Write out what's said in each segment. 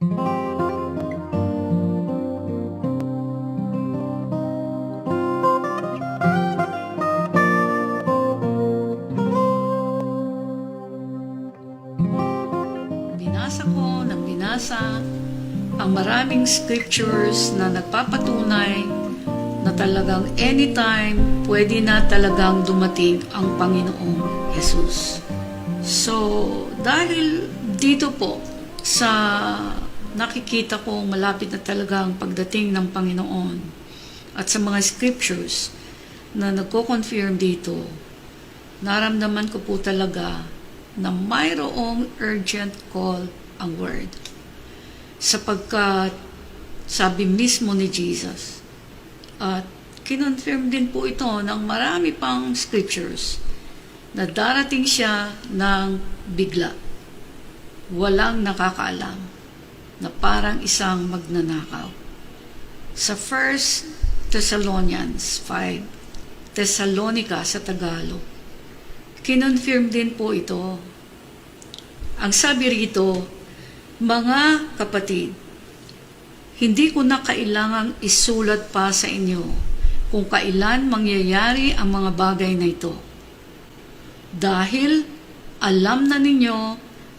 Binasa ko ng binasa ang maraming scriptures na nagpapatunay na talagang anytime pwede na talagang dumating ang Panginoong Jesus. So, dahil dito po sa nakikita ko malapit na talagang pagdating ng Panginoon at sa mga scriptures na nagko-confirm dito, naramdaman ko po talaga na mayroong urgent call ang word. Sapagkat sabi mismo ni Jesus, at kinonfirm din po ito ng marami pang scriptures, na darating siya ng bigla. Walang nakakaalam, na parang isang magnanakaw. Sa 1 Thessalonians 5, Thessalonica sa Tagalog, kinonfirm din po ito. Ang sabi rito, mga kapatid, hindi ko na kailangang isulat pa sa inyo kung kailan mangyayari ang mga bagay na ito. Dahil alam na ninyo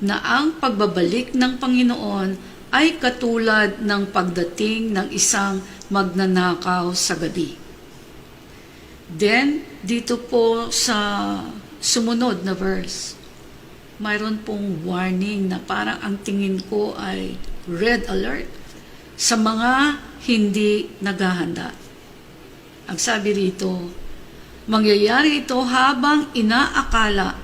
na ang pagbabalik ng Panginoon ay katulad ng pagdating ng isang magnanakaw sa gabi. Then, dito po sa sumunod na verse, mayroon pong warning na parang ang tingin ko ay red alert sa mga hindi naghahanda. Ang sabi rito, mangyayari ito habang inaakala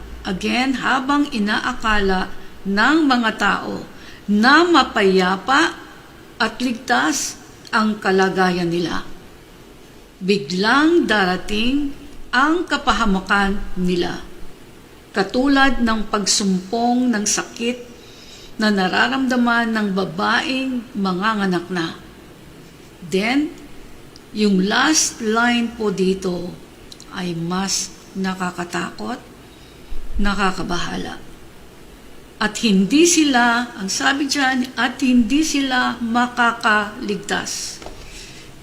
ng mga tao na mapayapa at ligtas ang kalagayan nila. Biglang darating ang kapahamakan nila, katulad ng pagsumpong ng sakit na nararamdaman ng babaeng manganganak na. Then, yung last line po dito ay mas nakakatakot, nakakabahala. At hindi sila, ang sabi dyan, at hindi sila makakaligtas.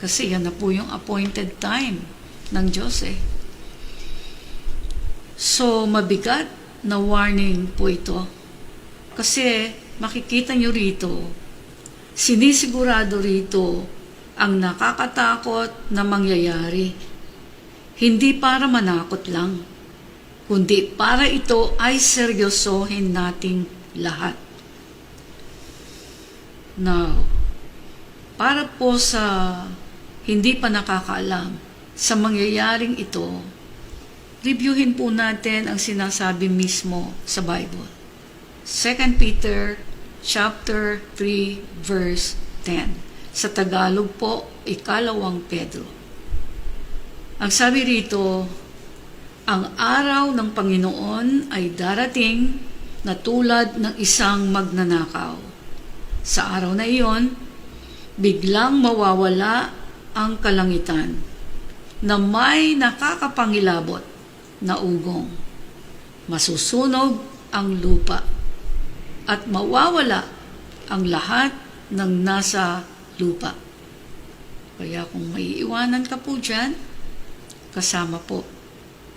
Kasi yan na po yung appointed time ng Diyos eh. So, mabigat na warning po ito. Kasi, makikita nyo rito, sinisigurado rito ang nakakatakot na mangyayari. Hindi para manakot lang, kundi para ito ay seryosohin nating lahat. Now, para po sa hindi pa nakakaalam sa mangyayaring ito, reviewin po natin ang sinasabi mismo sa Bible. 2 Peter chapter 3 verse 10. Sa Tagalog po, ikalawang Pedro. Ang sabi rito, ang araw ng Panginoon ay darating na tulad ng isang magnanakaw. Sa araw na iyon, biglang mawawala ang kalangitan na may nakakapangilabot na ugong. Masusunog ang lupa at mawawala ang lahat ng nasa lupa. Kaya kung may iwanan ka po dyan, kasama po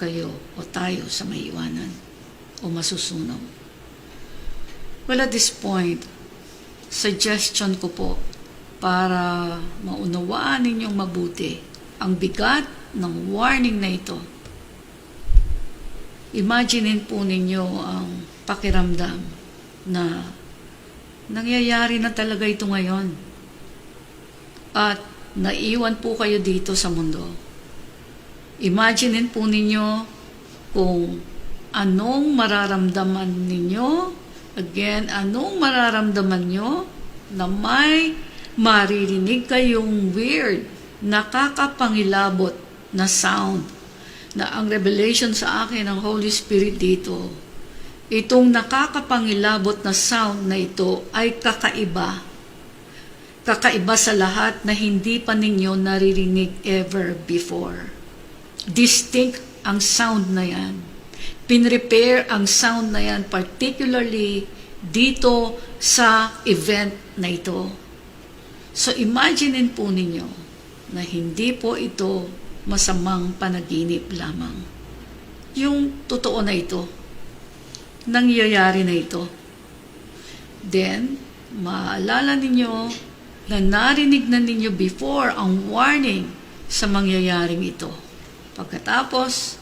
kayo o tayo sa may iwanan o masusunog. Well, at this point, suggestion ko po para maunawaan ninyong mabuti ang bigat ng warning na ito. Imaginin po ninyo ang pakiramdam na nangyayari na talaga ito ngayon. At naiwan po kayo dito sa mundo. Imaginin po ninyo kung anong mararamdaman ninyo. Again, anong mararamdaman nyo na may maririnig kayong weird, nakakapangilabot na sound na ang revelation sa akin ng Holy Spirit dito, itong nakakapangilabot na sound na ito ay kakaiba. Kakaiba sa lahat na hindi pa ninyo naririnig ever before. Distinct ang sound na yan. Pinrepair ang sound na yan, particularly dito sa event na ito. So imaginein po ninyo na hindi po ito masamang panaginip lamang. Yung totoo na ito, nangyayari na ito. Then, maalala ninyo na narinig na ninyo before ang warning sa mangyayaring ito. Pagkatapos,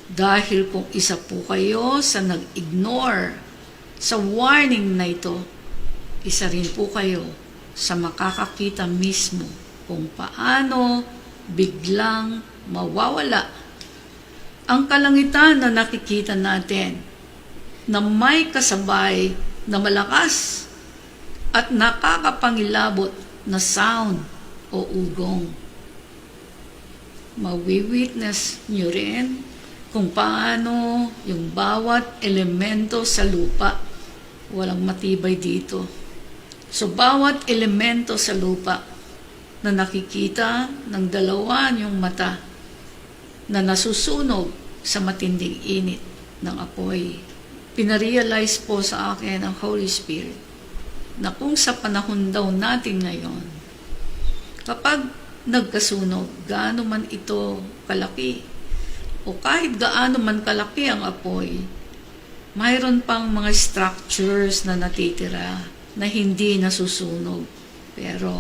dahil kung isa po kayo sa nag-ignore sa warning na ito, isa rin po kayo sa makakakita mismo kung paano biglang mawawala ang kalangitan na nakikita natin na may kasabay na malakas at nakakapangilabot na sound o ugong. Mawi-witness nyo rin kung paano yung bawat elemento sa lupa walang matibay dito. So bawat elemento sa lupa na nakikita ng dalawa yung mata na nasusunog sa matinding init ng apoy. Pinarealize po sa akin ang Holy Spirit na kung sa panahon daw natin ngayon, kapag nagkasunog, gaano man ito kalaki, o kahit gaano man kalaki ang apoy, mayroon pang mga structures na natitira na hindi nasusunog. Pero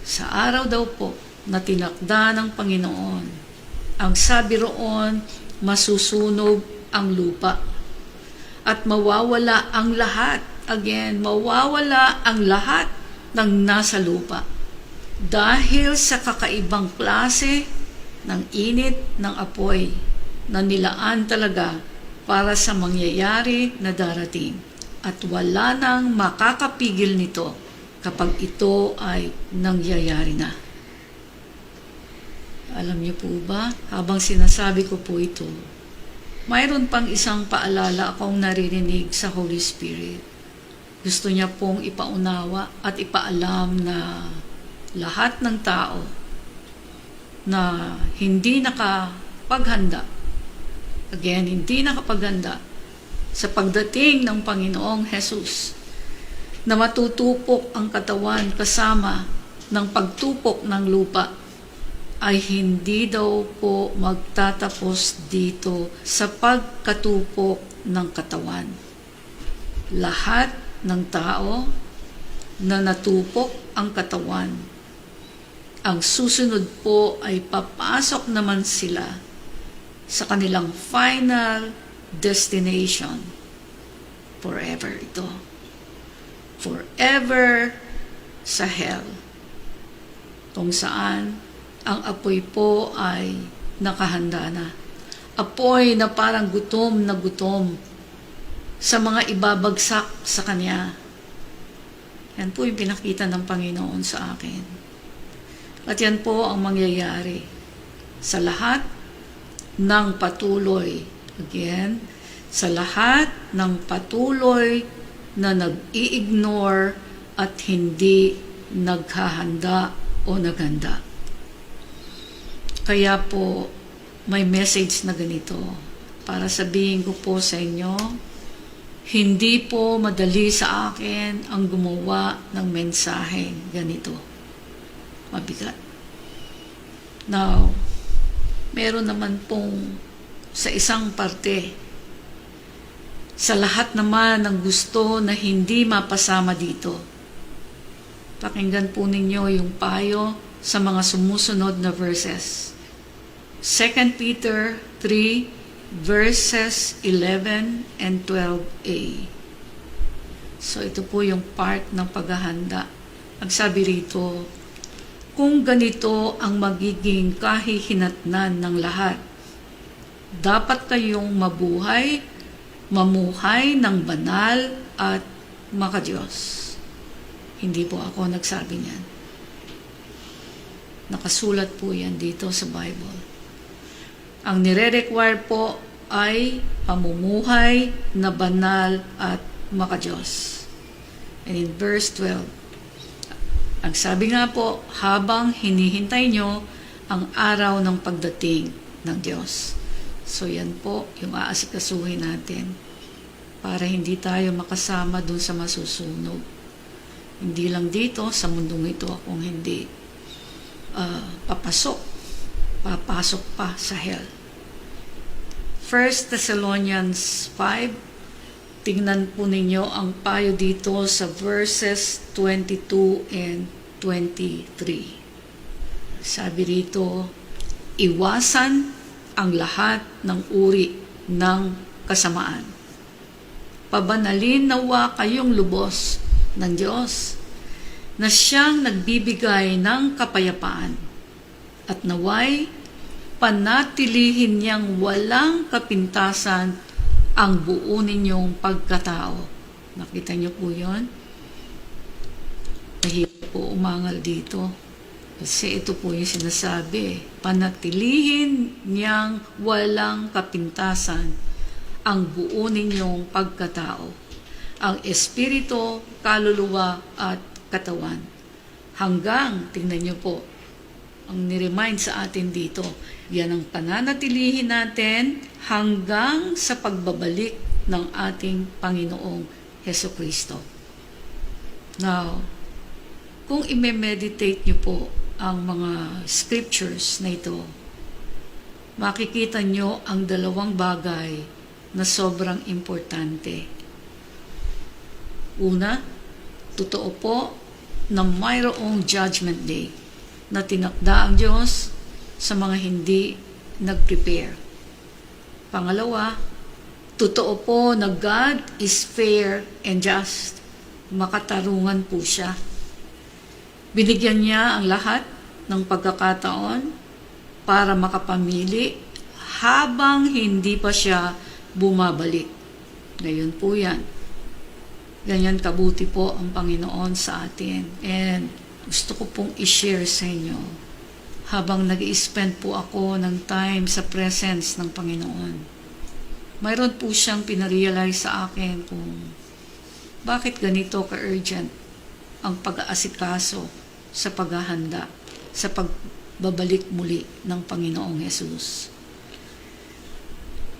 sa araw daw po na tinakda ng Panginoon, ang sabi roon, masusunog ang lupa at mawawala ang lahat. Again, mawawala ang lahat ng nasa lupa dahil sa kakaibang klase ng init ng apoy na nilaan talaga para sa mangyayari na darating. At wala nang makakapigil nito kapag ito ay nangyayari na. Alam niyo po ba, habang sinasabi ko po ito, mayroon pang isang paalala akong naririnig sa Holy Spirit. Gusto niya pong ipaunawa at ipaalam na lahat ng tao na hindi nakapaghanda, again, hindi nakapaghanda sa pagdating ng Panginoong Jesus, na matutupok ang katawan kasama ng pagtupok ng lupa, ay hindi daw po magtatapos dito sa pagkatupok ng katawan. Lahat ng tao na natupok ang katawan, ang susunod po ay papasok naman sila sa kanilang final destination. Forever ito. Forever sa hell. Kung saan ang apoy po ay nakahanda na. Apoy na parang gutom na gutom sa mga ibabagsak sa kanya. Yan po yung pinakita ng Panginoon sa akin. At yan po ang mangyayari sa lahat ng patuloy. Again, sa lahat ng patuloy na nag-i-ignore at hindi naghahanda o naghanda. Kaya po, may message na ganito para sabihin ko po sa inyo, hindi po madali sa akin ang gumawa ng mensaheng ganito. Mabigat. Now, meron naman pong sa isang parte, sa lahat naman ng gusto na hindi mapasama dito. Pakinggan po ninyo yung payo sa mga sumusunod na verses. 2 Peter 3 verses 11 and 12a. So ito po yung part ng paghahanda. Ang sabi rito, kung ganito ang magiging kahihinatnan ng lahat, dapat kayong mamuhay ng banal at makadiyos. Hindi po ako nagsabi niyan. Nakasulat po yan dito sa Bible. Ang nire-require po ay pamumuhay na banal at makadiyos. And in verse 12, ang sabi nga po, habang hinihintay nyo ang araw ng pagdating ng Diyos. So yan po yung aasikasuhin natin. para hindi tayo makasama dun sa masusunog. Hindi lang dito, sa mundong ito akong hindi papasok pa sa hell. 1 Thessalonians 5, tingnan po ninyo ang payo dito sa verses 22 and 23. Sabi rito, iwasan ang lahat ng uri ng kasamaan. Pabanalin nawa kayong lubos ng Diyos na siyang nagbibigay ng kapayapaan at naway panatilihin niyang walang kapintasan ang buo ninyong pagkatao. Nakita niyo po yun? Mahirap po umangal dito. Kasi ito po yung sinasabi, panatilihin niyang walang kapintasan ang buo ninyong pagkatao, ang espiritu, kaluluwa at katawan. Hanggang, tingnan niyo po, ang niremind sa atin dito, yan ang pananatilihin natin hanggang sa pagbabalik ng ating Panginoong Hesukristo. Now, kung i-meditate niyo po ang mga scriptures na ito, makikita nyo ang dalawang bagay na sobrang importante. Una, totoo po na mayroong judgment day na tinakda ang Diyos sa mga hindi nag-prepare. Pangalawa, totoo po na God is fair and just. Makatarungan po siya. Binigyan niya ang lahat ng pagkakataon para makapamili habang hindi pa siya bumabalik. Ngayon po yan. Ganyan kabuti po ang Panginoon sa atin. And gusto ko pong i-share sa inyo habang nag-i-spend po ako ng time sa presence ng Panginoon. Mayroon po siyang pinarealize sa akin kung bakit ganito ka-urgent ang pag-aasikaso sa paghahanda, sa pagbabalik muli ng Panginoong Hesus.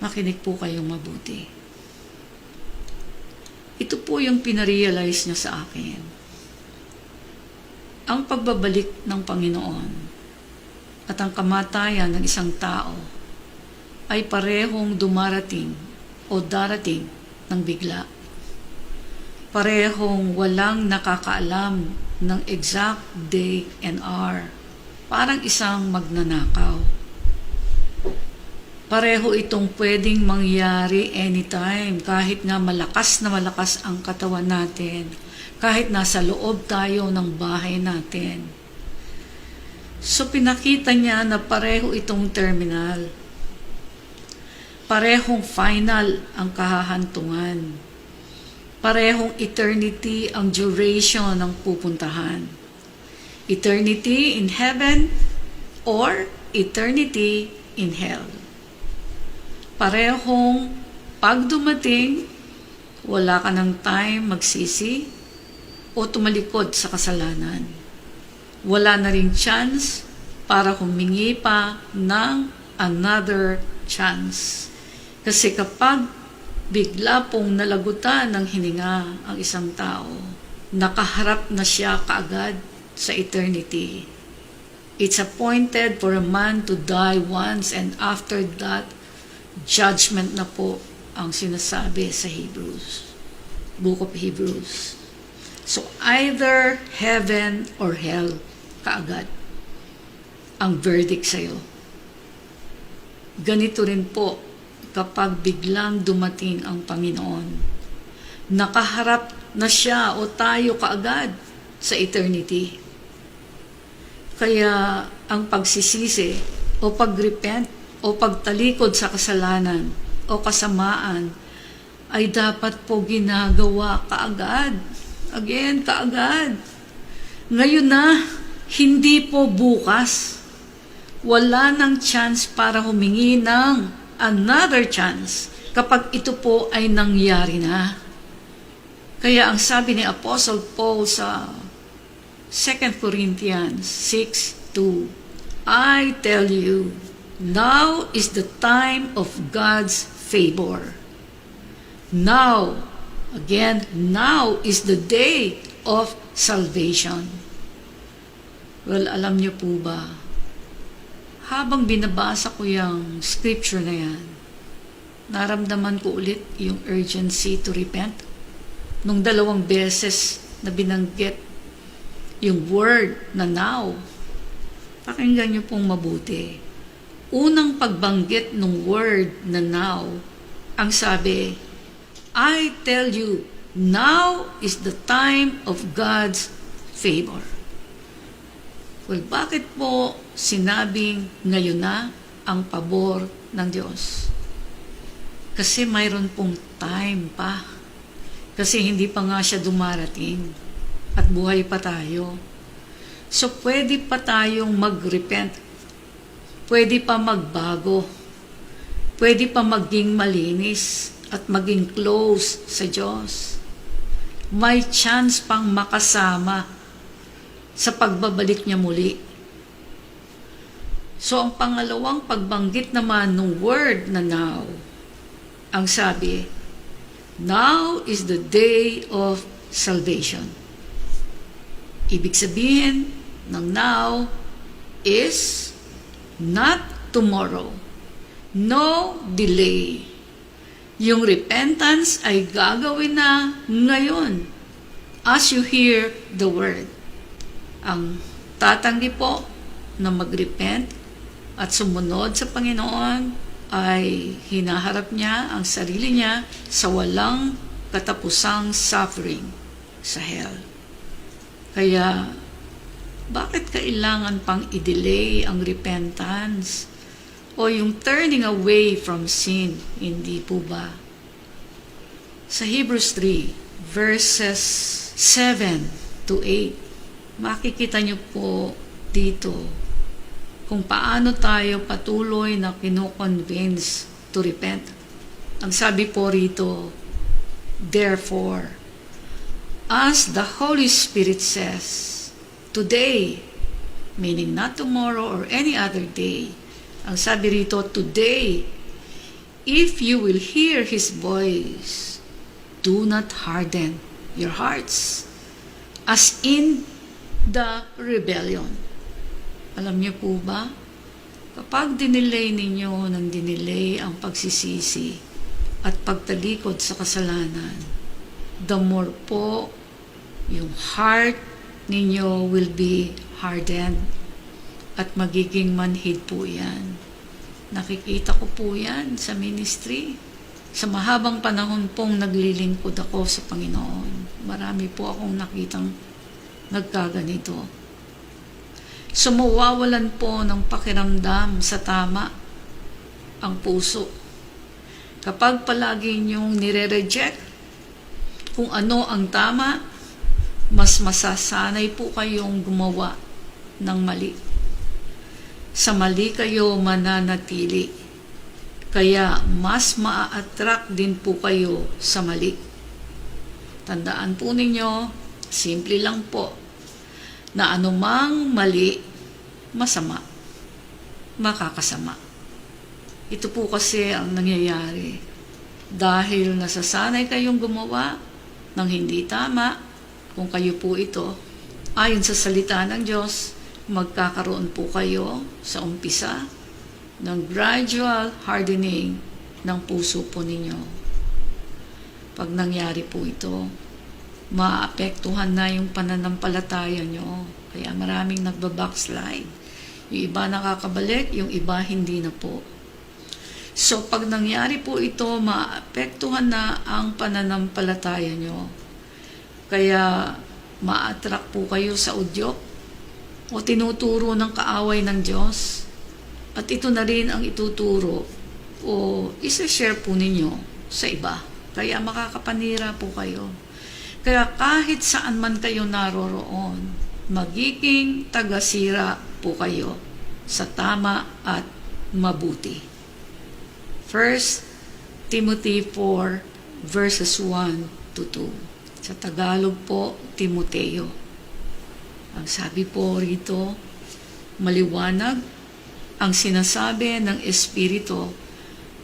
Makinig po kayong mabuti. Ito po yung pinarealize niya sa akin. Ang pagbabalik ng Panginoon at ang kamatayan ng isang tao ay parehong dumarating o darating ng bigla. Parehong walang nakakaalam ng exact day and hour. Parang isang magnanakaw. Pareho itong pwedeng mangyari anytime, kahit nga malakas na malakas ang katawan natin, kahit nasa loob tayo ng bahay natin. So pinakita niya na pareho itong terminal. Parehong final ang kahahantungan. Parehong eternity ang duration ng pupuntahan. Eternity in heaven or eternity in hell. Parehong pag dumating, wala ka ng time magsisi o tumalikod sa kasalanan. Wala na rin chance para humingi pa ng another chance. Kasi kapag bigla pong nalagutan ng hininga ang isang tao, nakaharap na siya kaagad sa eternity. It's appointed for a man to die once and after that, judgment na po ang sinasabi sa Hebrews, Book of Hebrews. So either heaven or hell kaagad ang verdict sa'yo. Ganito rin po kapag biglang dumating ang Panginoon. Nakaharap na siya o tayo kaagad sa eternity. Kaya ang pagsisisi o pagrepent o pagtalikod sa kasalanan o kasamaan ay dapat po ginagawa kaagad. Again, kaagad. Ngayon na, hindi po bukas. Wala nang chance para humingi ng another chance kapag ito po ay nangyari na. Kaya ang sabi ni Apostle Paul sa 2 Corinthians 6:2, I tell you, now is the time of God's favor. Now, again, now is the day of salvation. Well, alam niyo po ba, habang binabasa ko yung scripture na yan, naramdaman ko ulit yung urgency to repent. Nung 2 beses na binanggit yung word na now, pakinggan niyo pong mabuti. Unang pagbanggit ng word na now, ang sabi, I tell you, now is the time of God's favor. Well, bakit po sinabing ngayon na ang pabor ng Diyos? Kasi mayroon pong time pa. Kasi hindi pa nga siya dumarating at buhay pa tayo. So, pwede pa tayong mag-repent. Pwede pa magbago. Pwede pa maging malinis at maging close sa Diyos. May chance pang makasama sa pagbabalik niya muli. So, ang pangalawang pagbanggit naman ng word na now, ang sabi, now is the day of salvation. Ibig sabihin ng now is not tomorrow. No delay. Yung repentance ay gagawin na ngayon as you hear the word. Ang tatanggi po na mag-repent at sumunod sa Panginoon ay hinaharap niya ang sarili niya sa walang katapusang suffering sa hell. Kaya, bakit kailangan pang i-delay ang repentance o yung turning away from sin? Hindi po ba? Sa Hebrews 3, verses 7 to 8, makikita niyo po dito kung paano tayo patuloy na kino-convince to repent. Ang sabi po rito, therefore, as the Holy Spirit says, today, meaning not tomorrow or any other day, ang sabi rito, today, if you will hear His voice, do not harden your hearts, as in the rebellion. Alam niyo po ba, kapag dinelay ninyo ng dinelay ang pagsisisi at pagtalikod sa kasalanan, the more po yung heart ninyo will be hardened at magiging manhid po yan. Nakikita ko po yan sa ministry. Sa mahabang panahon pong naglilingkod ako sa Panginoon, marami po akong nakitang nagkaganito. Sumuwawalan po ng pakiramdam sa tama ang puso. Kapag palagi niyong nire-reject kung ano ang tama, mas masasanay po kayong gumawa ng mali. Sa mali kayo mananatili. Kaya mas maa-attract din po kayo sa mali. Tandaan po ninyo, simple lang po, na anumang mali, masama, makakasama. Ito po kasi ang nangyayari. Dahil nasasanay kayong gumawa ng hindi tama, kung kayo po ito, ayon sa salita ng Diyos, magkakaroon po kayo sa umpisa ng gradual hardening ng puso po ninyo. Pag nangyari po ito, maapektuhan na yung pananampalataya nyo. Kaya maraming nagbabackslide. Yung iba nakakabalik, yung iba hindi na po. So pag nangyari po ito, maapektuhan na ang pananampalataya nyo. Kaya ma-attract po kayo sa udyok o tinuturo ng kaaway ng Diyos. At ito na rin ang ituturo o isa-share po ninyo sa iba. Kaya makakapanira po kayo. Kaya kahit saan man kayo naroroon, magiging tagasira po kayo sa tama at mabuti. 1 Timothy 4 verses 1 to 2. Sa Tagalog po, Timoteo. Ang sabi po rito, maliwanag ang sinasabi ng Espiritu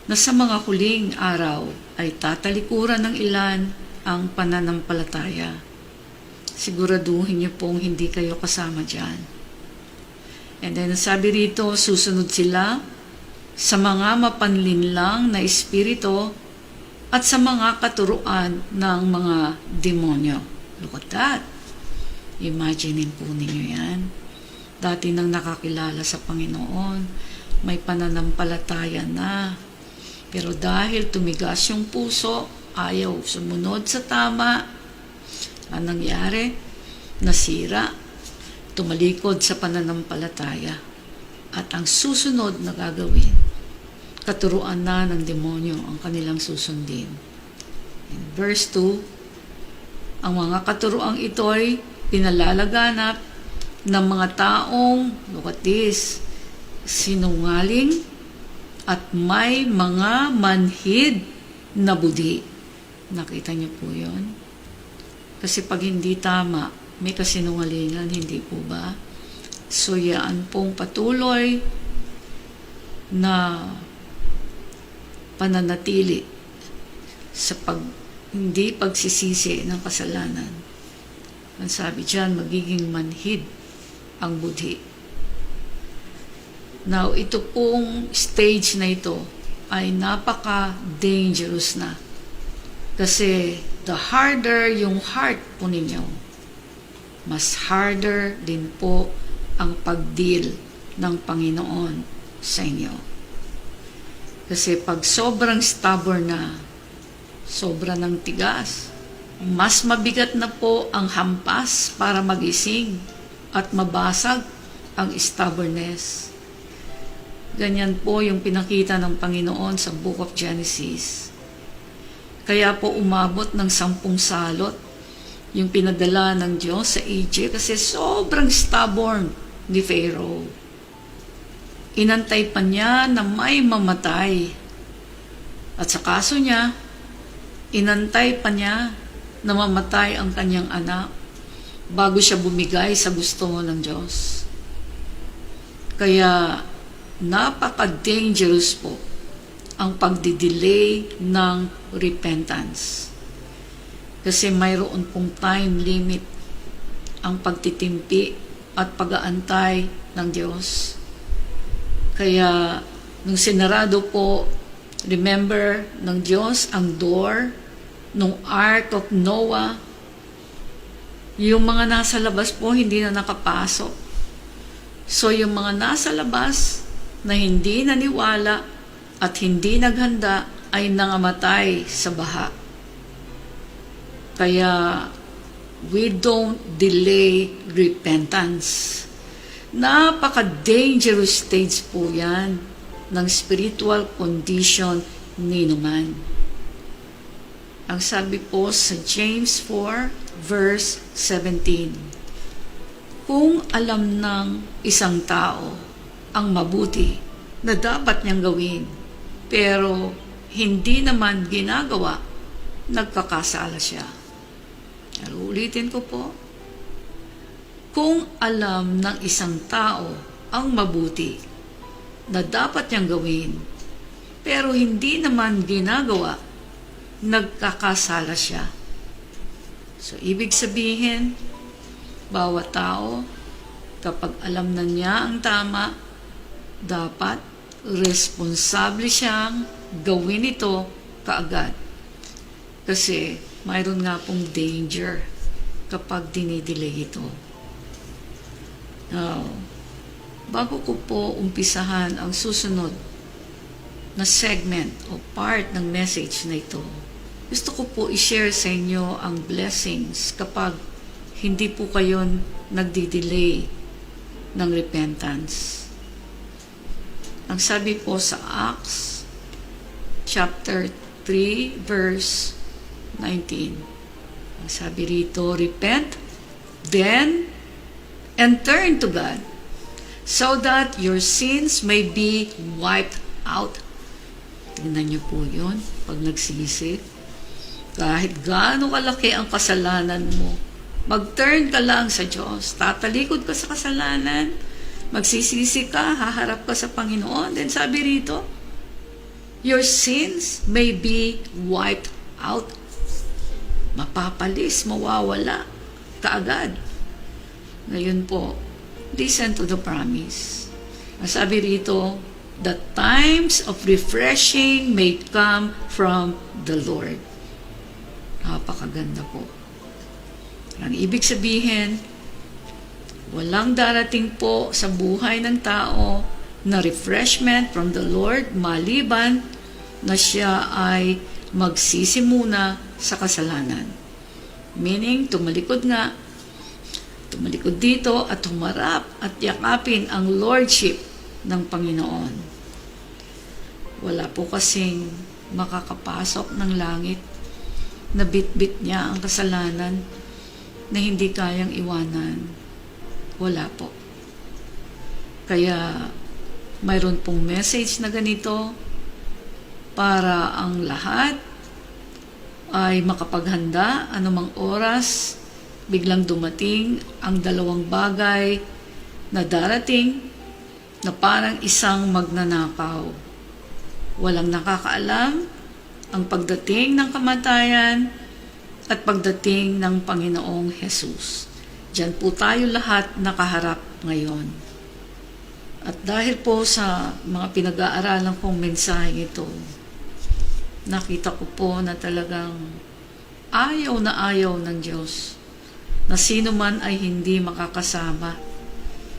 na sa mga huling araw ay tatalikuran ng ilan ang pananampalataya. Siguraduhin niyo pong hindi kayo kasama dyan. And then sabi rito, susunod sila sa mga mapanlinlang na espiritu at sa mga katuruan ng mga demonyo. Look at that. Imaginein po ninyo yan. Dati nang nakakilala sa Panginoon, may pananampalataya na. Pero dahil tumigas yung puso, ayaw sumunod sa tama, ang nangyari, nasira, tumalikod sa pananampalataya. At ang susunod na gagawin, katuruan na ng demonyo ang kanilang susundin. In verse 2, ang mga katuruang ito'y pinalalaganap ng mga taong, look at this, sinungaling at may mga manhid na budi. Nakita niyo po yun? Kasi pag hindi tama, may kasinungalingan, hindi po ba? So yan pong patuloy na pananatili sa hindi pagsisisi ng kasalanan. Ang sabi dyan, magiging manhid ang budhi. Now, ito pong stage na ito ay napaka-dangerous na. Kasi the harder yung heart po ninyo, mas harder din po ang pag-deal ng Panginoon sa inyo. Kasi pag sobrang stubborn na, sobra ng tigas, mas mabigat na po ang hampas para magising at mabasag ang stubbornness. Ganyan po yung pinakita ng Panginoon sa Book of Genesis. Kaya po umabot ng 10 salot yung pinadala ng Diyos sa Egypt kasi sobrang stubborn ni Pharaoh. Inantay pa niya na may mamatay. At sa kaso niya, inantay pa niya na mamatay ang kanyang anak bago siya bumigay sa gusto ng Diyos. Kaya napaka-dangerous po ang pagdidelay ng repentance. Kasi mayroon pong time limit ang pagtitimpi at pag-aantay ng Diyos. Kaya nung sinarado po, remember ng Diyos ang door nung Ark of Noah, yung mga nasa labas po hindi na nakapasok. So yung mga nasa labas na hindi naniwala at hindi naghanda ay nangamatay sa baha. Kaya we don't delay repentance. Napaka-dangerous stage po yan ng spiritual condition ni Numan. Ang sabi po sa James 4 verse 17, kung alam ng isang tao ang mabuti na dapat niyang gawin, pero hindi naman ginagawa, nagkakasala siya. Ulitin ko po, kung alam ng isang tao ang mabuti na dapat niyang gawin, pero hindi naman ginagawa, nagkakasala siya. So, ibig sabihin, bawat tao, kapag alam na niya ang tama, dapat responsable siyang gawin ito kaagad. Kasi mayroon nga pong danger kapag dinidelay ito. Now, bago ko po umpisahan ang susunod na segment o part ng message na ito, gusto ko po i-share sa inyo ang blessings kapag hindi po kayo nagdi-delay ng repentance. Ang sabi po sa Acts chapter 3 verse 19. Ang sabi rito, repent then and turn to God so that your sins may be wiped out. Tingnan niyo po yun pag nagsisi. Kahit gaano kalaki ang kasalanan mo, mag-turn ka lang sa Diyos. Tatalikod ka sa kasalanan, magsisisi ka, haharap ka sa Panginoon. Then sabi rito, Your sins may be wiped out. Mapapalis, mawawala kaagad. Ngayon po, listen to the promise. Sabi rito, the times of refreshing may come from the Lord. Napakaganda po. Ang ibig sabihin, walang darating po sa buhay ng tao na refreshment from the Lord maliban na siya ay magsisi muna sa kasalanan. Meaning, tumalikod dito at humarap at yakapin ang Lordship ng Panginoon. Wala po kasing makakapasok ng langit na bit-bit niya ang kasalanan na hindi kayang iwanan. Wala po. Kaya mayroon pong message na ganito para ang lahat ay makapaghanda anumang oras biglang dumating ang dalawang bagay na darating na parang isang magnanakaw. Walang nakakaalam ang pagdating ng kamatayan at pagdating ng Panginoong Jesus. Diyan po tayo lahat nakaharap ngayon. At dahil po sa mga pinag-aaralan kong mensahe ito, nakita ko po na talagang ayaw ng Diyos na sino man ay hindi makakasama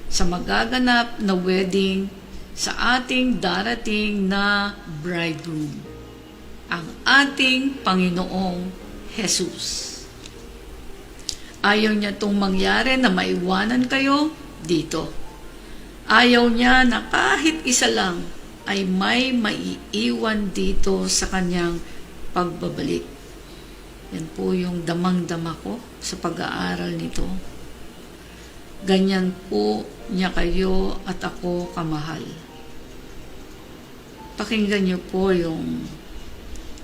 sa magaganap na wedding sa ating darating na bridegroom, ang ating Panginoong Jesus. Ayaw niya itong mangyari na maiwanan kayo dito. Ayaw niya na kahit isa lang ay may maiiwan dito sa kanyang pagbabalik. Yan po yung damang-dama ko sa pag-aaral nito. Ganyan po niya kayo at ako kamahal. Pakinggan niyo po yung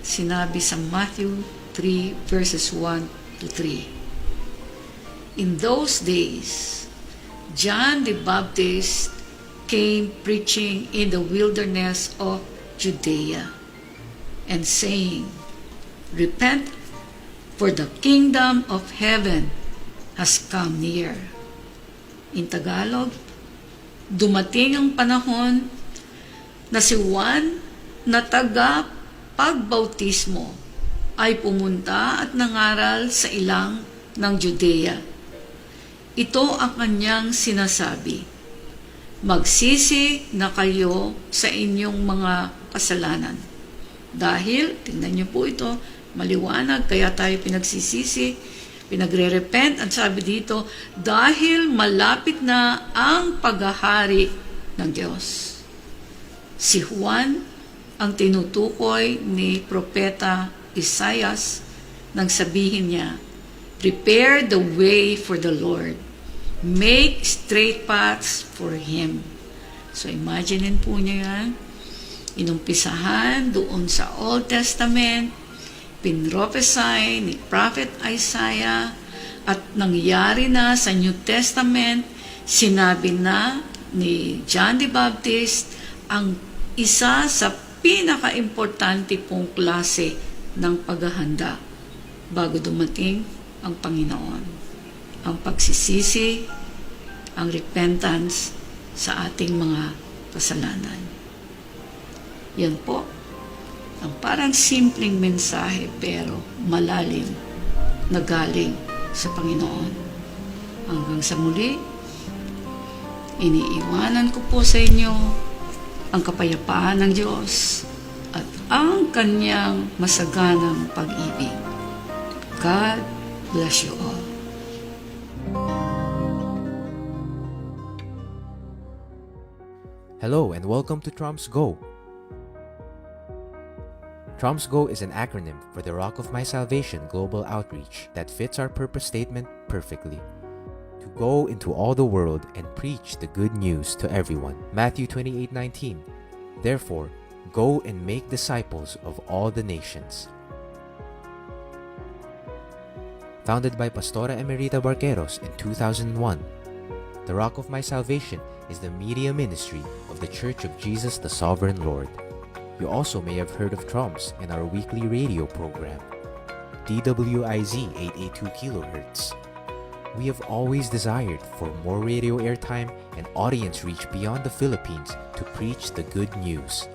sinabi sa Matthew 3 verses 1 to 3. In those days, John the Baptist came preaching in the wilderness of Judea and saying, Repent, for the kingdom of heaven has come near. In Tagalog, dumating ang panahon na si Juan na taga-pagbautismo ay pumunta at nangaral sa ilang ng Judea. Ito ang kanyang sinasabi, Magsisi na kayo sa inyong mga kasalanan. Dahil, tingnan niyo po ito, maliwanag, kaya tayo pinagsisisi, pinagre-repent, at sabi dito, dahil malapit na ang paghahari ng Diyos. Si Juan ang tinutukoy ni Propeta Isaias nang sabihin niya, Prepare the way for the Lord. Make straight paths for Him. So imaginein po niyo yan. Inumpisahan doon sa Old Testament, pinrophesy ni Prophet Isaiah at nangyari na sa New Testament, sinabi na ni John the Baptist ang isa sa pinaka-importante pong klase ng paghahanda bago dumating ang Panginoon. Ang pagsisisi, ang repentance sa ating mga kasalanan. Yan po ang parang simpleng mensahe pero malalim na galing sa Panginoon. Hanggang sa muli, iniiwanan ko po sa inyo ang kapayapaan ng Diyos at ang kanyang masaganang pag-ibig. God bless you all. Hello and welcome to Trumps Go. Trumps Go is an acronym for the Rock of My Salvation Global Outreach that fits our purpose statement perfectly. To go into all the world and preach the good news to everyone. Matthew 28:19. Therefore, go and make disciples of all the nations. Founded by Pastora Emerita Barqueros in 2001, the Rock of My Salvation is the media ministry of the Church of Jesus the Sovereign Lord. You also may have heard of Troms in our weekly radio program, DWIZ 882 kHz. We have always desired for more radio airtime and audience reach beyond the Philippines to preach the good news.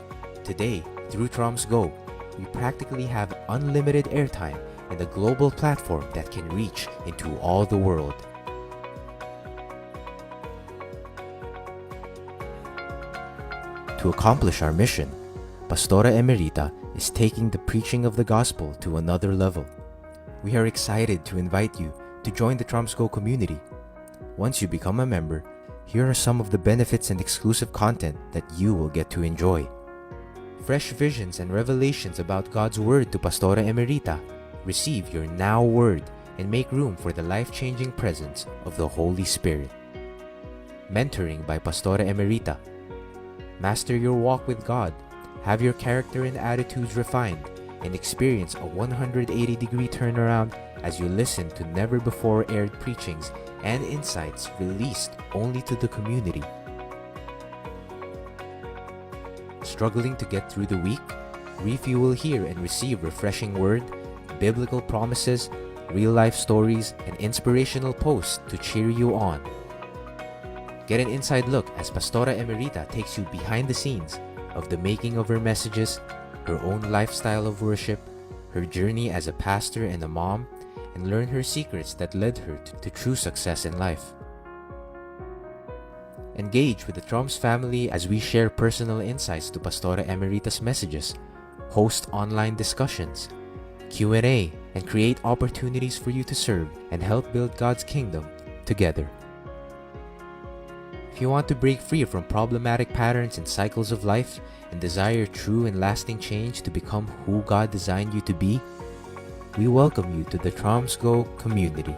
Today, through Troms Go, we practically have unlimited airtime and a global platform that can reach into all the world. To accomplish our mission, Pastora Emerita is taking the preaching of the gospel to another level. We are excited to invite you to join the Troms Go community. Once you become a member, here are some of the benefits and exclusive content that you will get to enjoy. Fresh visions and revelations about God's Word to Pastora Emerita. Receive your Now Word and make room for the life-changing presence of the Holy Spirit. Mentoring by Pastora Emerita. Master your walk with God, have your character and attitudes refined, and experience a 180-degree turnaround as you listen to never-before-aired preachings and insights released only to the community. Struggling to get through the week? Refuel here and receive refreshing word, biblical promises, real-life stories, and inspirational posts to cheer you on. Get an inside look as Pastora Emerita takes you behind the scenes of the making of her messages, her own lifestyle of worship, her journey as a pastor and a mom, and learn her secrets that led her to true success in life. Engage with the Troms family as we share personal insights to Pastora Emerita's messages, host online discussions, Q&A, and create opportunities for you to serve and help build God's kingdom together. If you want to break free from problematic patterns and cycles of life and desire true and lasting change to become who God designed you to be, we welcome you to the Troms Go community.